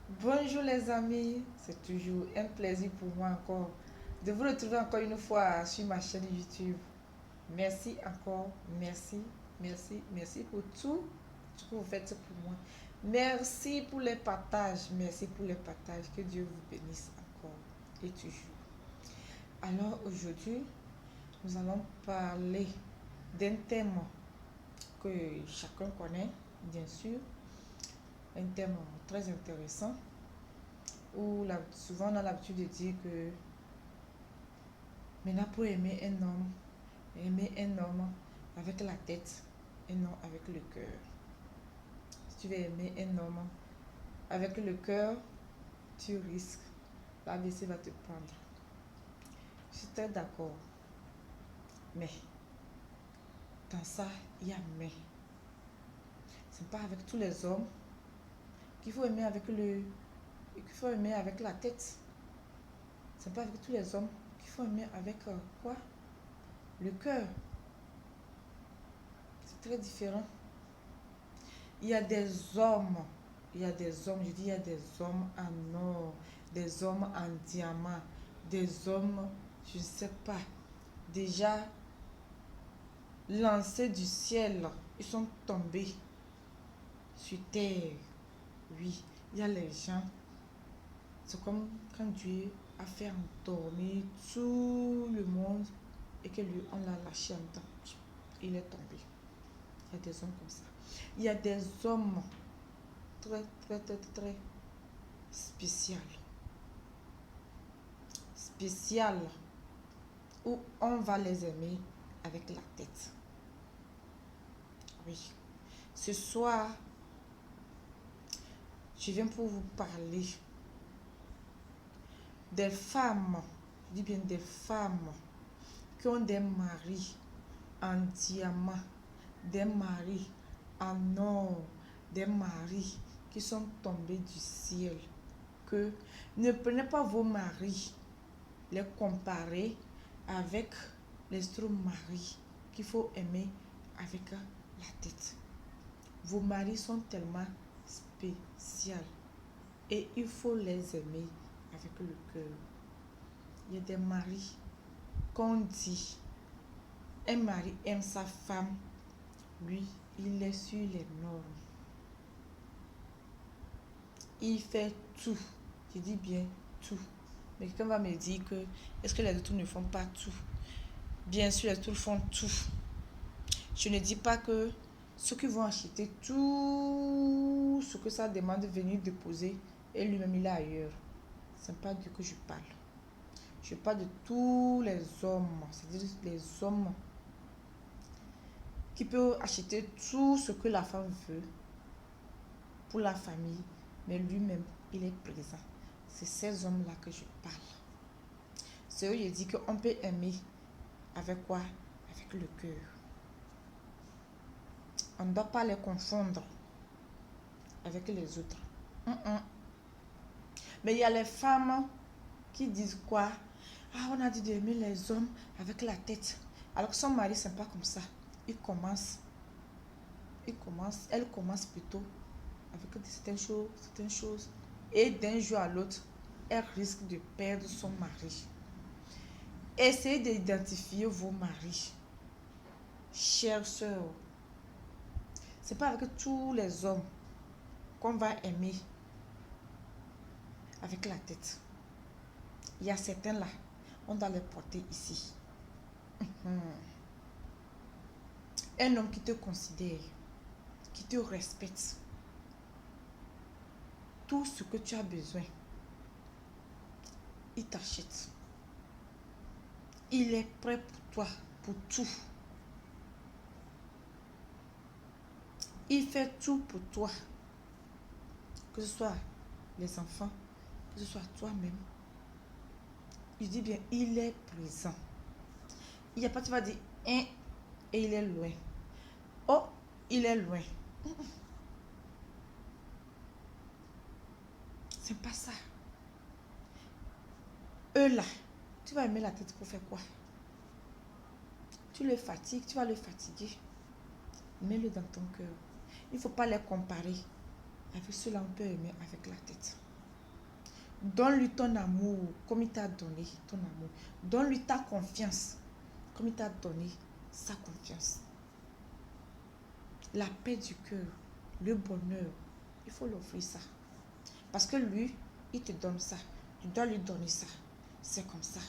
Bonjour les amis, c'est toujours un plaisir pour moi encore de vous retrouver encore une fois sur ma chaîne YouTube. Merci encore, merci pour tout ce que vous faites pour moi. Merci pour les partages, merci pour les partages. Que Dieu vous bénisse encore et toujours. Alors aujourd'hui, nous allons parler d'un thème que chacun connaît, bien sûr, un thème très intéressant où souvent on a l'habitude de dire que maintenant pour aimer un homme avec la tête et non avec le cœur. Si tu veux aimer un homme avec le cœur, tu risques, l'AVC va te prendre. Je suis très d'accord. Mais dans ça, il y a mais. Ce n'est pas avec tous les hommes qu'il faut aimer avec la tête. Ce n'est pas avec tous les hommes qu'il faut aimer avec quoi? Le cœur. C'est très différent. Il y a des hommes, je dis il y a des hommes en or, des hommes en diamant, des hommes, je ne sais pas, déjà lancés du ciel, ils sont tombés sur terre. Oui, il y a les gens, c'est comme quand Dieu a fait endormir tout le monde et que lui, on l'a lâché en temps. Il est tombé. Il y a des hommes comme ça. Il y a des hommes très spécial. Spécial où on va les aimer avec la tête. Oui. Ce soir, je viens pour vous parler des femmes, je dis bien des femmes qui ont des maris en diamant, des maris en or, des maris qui sont tombés du ciel. Que ne prenez pas vos maris, les comparer avec les autres maris qu'il faut aimer avec la tête. Vos maris sont tellement spéciaux et il faut les aimer avec le cœur. Il y a des maris qu'on dit, un mari aime sa femme, lui, il est sur les normes. Il fait tout, je dis bien tout. Mais quelqu'un va me dire que, est-ce que les autres ne font pas tout? Bien sûr, les autres font tout. Je ne dis pas que ceux qui vont acheter tout ce que ça demande de venir déposer et lui-même il est ailleurs. Ce n'est pas de que je parle. Je parle de tous les hommes, c'est-à-dire les hommes qui peuvent acheter tout ce que la femme veut pour la famille, mais lui-même, il est présent. C'est ces hommes-là que je parle. C'est eux, je dis qu'on peut aimer avec quoi? Avec le cœur. On ne doit pas les confondre avec les autres. Mais il y a les femmes qui disent quoi? Ah, on a dit d'aimer les hommes avec la tête. Alors que son mari, c'est pas comme ça. Elle commence plutôt avec certaines choses. Et d'un jour à l'autre, elle risque de perdre son mari. Essayez d'identifier vos maris. Chères sœurs, c'est pas avec tous les hommes qu'on va aimer avec la tête. Il y a certains là, on doit les porter ici. Un homme qui te considère, qui te respecte, tout ce que tu as besoin, il t'achète. Il est prêt pour toi, pour tout. Il fait tout pour toi. Que ce soit les enfants, que ce soit toi-même. Je dis bien, il est présent. Il n'y a pas, tu vas dire, hein, et il est loin. Oh, il est loin. C'est pas ça. Eux là, tu vas aimer la tête pour faire quoi? Tu le fatigues, tu vas le fatiguer. Mets-le dans ton cœur. Il ne faut pas les comparer avec ceux-là on peut aimer avec la tête. Donne-lui ton amour comme il t'a donné ton amour. Donne-lui ta confiance comme il t'a donné sa confiance. La paix du cœur, le bonheur, il faut l'offrir ça. Parce que lui, il te donne ça. Tu dois lui donner ça. C'est comme ça.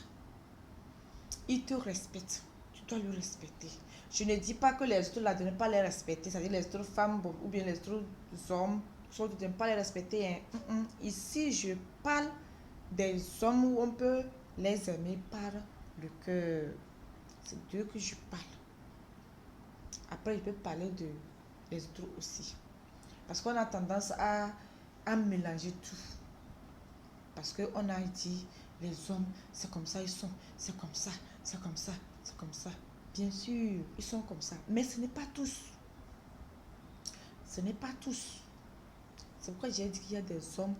Il te respecte. Tu dois le respecter. Je ne dis pas que les autres là, de ne pas les respecter. C'est-à-dire les autres femmes ou bien les autres hommes, de ne pas les respecter. Hein. Ici, je parle des hommes où on peut les aimer par le cœur. C'est d'eux que je parle. Après, je peux parler de les autres aussi. Parce qu'on a tendance à mélanger tout. Parce qu'on a dit, les hommes, c'est comme ça, ils sont. C'est comme ça, c'est comme ça, c'est comme ça. Bien sûr, ils sont comme ça. Mais ce n'est pas tous. Ce n'est pas tous. C'est pourquoi j'ai dit qu'il y a des hommes,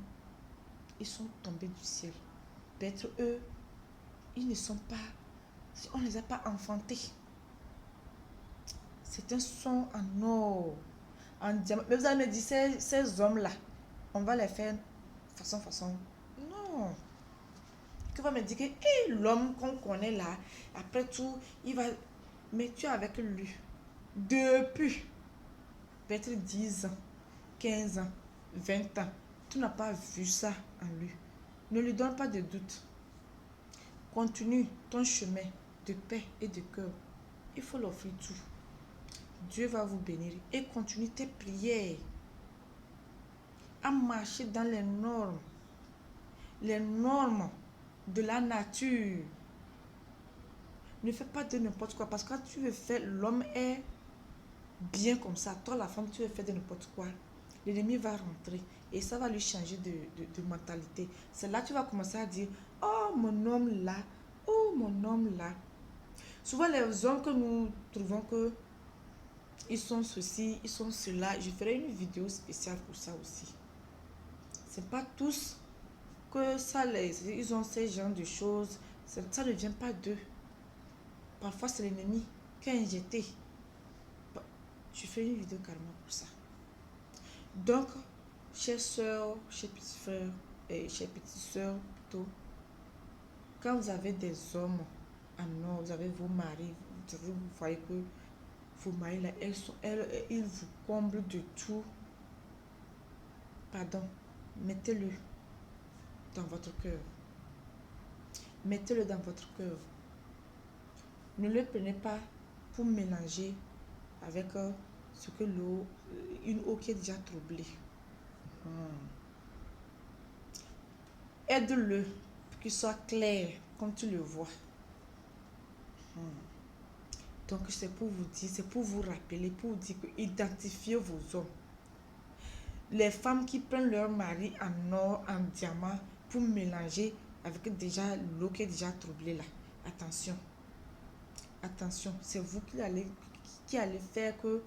ils sont tombés du ciel. Peut-être eux, ils ne sont pas, on ne les a pas enfantés. C'est un son en or, en diamant. Mais vous allez me dire, ces hommes-là, on va les faire façon. Non. Tu vas me dire que hey, l'homme qu'on connaît là, après tout, il va... Mais tu es avec lui depuis peut-être 10 ans, 15 ans, 20 ans. Tu n'as pas vu ça en lui. Ne lui donne pas de doute. Continue ton chemin de paix et de cœur. Il faut l'offrir tout. Dieu va vous bénir. Et continue tes prières. À marcher dans les normes. Les normes de la nature. Ne fais pas de n'importe quoi. Parce que quand tu veux faire, l'homme est bien comme ça. Toi, la femme, tu veux faire de n'importe quoi. L'ennemi va rentrer. Et ça va lui changer de mentalité. C'est là que tu vas commencer à dire, oh mon homme là. Oh mon homme là. Souvent les hommes que nous trouvons que ils sont ceci, ils sont cela. Je ferai une vidéo spéciale pour ça aussi. C'est pas tous que ça ils ont ces genres de choses. Ça ne vient pas d'eux. Parfois c'est l'ennemi qui a injecté. Je ferai une vidéo carrément pour ça. Donc, chers soeurs, chers petits frères et chers petites soeurs plutôt, quand vous avez des hommes en or, vous avez vos maris, vous voyez que vos maris là, ils vous comblent de tout. Pardon, mettez-le dans votre cœur. Mettez-le dans votre cœur. Ne le prenez pas pour mélanger avec ce que l'eau, une eau qui est déjà troublée. Aide-le pour qu'il soit clair comme tu le vois. Donc c'est pour vous dire, c'est pour vous rappeler, pour vous dire que identifiez vos hommes. Les femmes qui prennent leur mari en or, en diamant, pour mélanger avec déjà l'eau qui est déjà troublée là. Attention. Attention, c'est vous qui allez faire que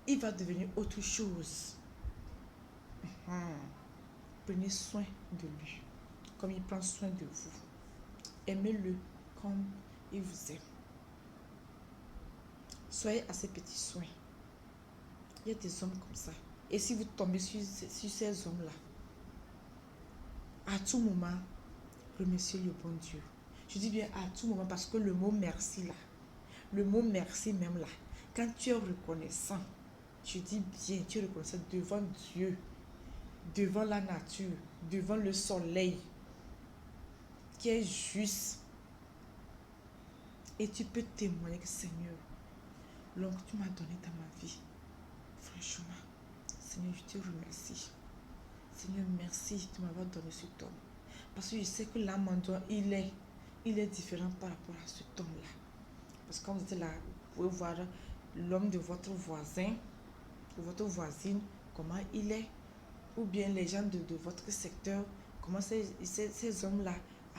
il va devenir autre chose. Prenez soin de lui, comme il prend soin de vous. Aimez-le comme il vous aime. Soyez à ces petits soins. Il y a des hommes comme ça. Et si vous tombez sur ces hommes-là, à tout moment, remerciez le bon Dieu. Je dis bien à tout moment parce que le mot merci là, le mot merci même là, quand tu es reconnaissant, je dis bien, tu es reconnaissant devant Dieu, devant la nature, devant le soleil, qui est juste. Et tu peux témoigner que Seigneur, l'homme que tu m'as donné dans ma vie, franchement, Seigneur, je te remercie. Seigneur, merci de m'avoir donné cet homme. Parce que je sais que l'âme en toi, il est différent par rapport à cet homme-là. Parce que quand vous êtes là, vous pouvez voir l'homme de votre voisin, de votre voisine, comment il est. Ou bien les gens de votre secteur, comment ces hommes-là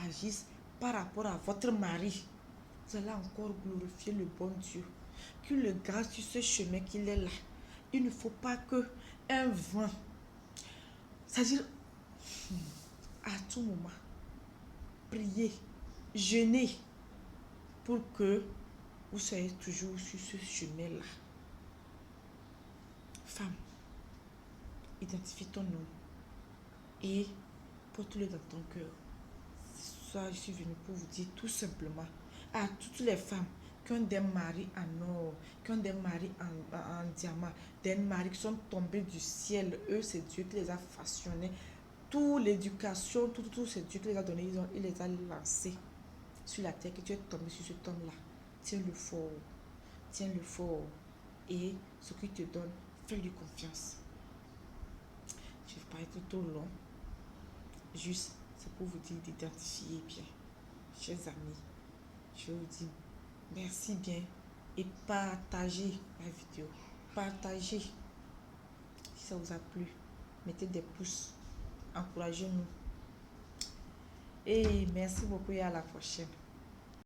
agissent par rapport à votre mari. Vous allez encore glorifier le bon Dieu. Qu'il le garde sur ce chemin qu'il est là. Il ne faut pas que un vent, c'est-à-dire à tout moment, priez, jeûnez pour que vous soyez toujours sur ce chemin-là. Femme, identifie ton nom et porte-le dans ton cœur. Ça, je suis venue pour vous dire tout simplement à toutes les femmes qui ont des maris en or, qui ont des maris en diamant, des maris qui sont tombés du ciel. Eux, c'est Dieu qui les a fashionés. Toute l'éducation, tout c'est Dieu qui les a donnés. Il les a lancés sur la terre, que tu es tombé sur cet homme-là. Tiens-le fort. Tiens-le fort. Et ce qu'il te donne, fais-lui confiance. Je ne vais pas être trop long. Juste, c'est pour vous dire d'identifier bien. Chers amis, je vous dis merci bien et partagez la vidéo. Partagez si ça vous a plu. Mettez des pouces. Encouragez-nous. Et merci beaucoup et à la prochaine.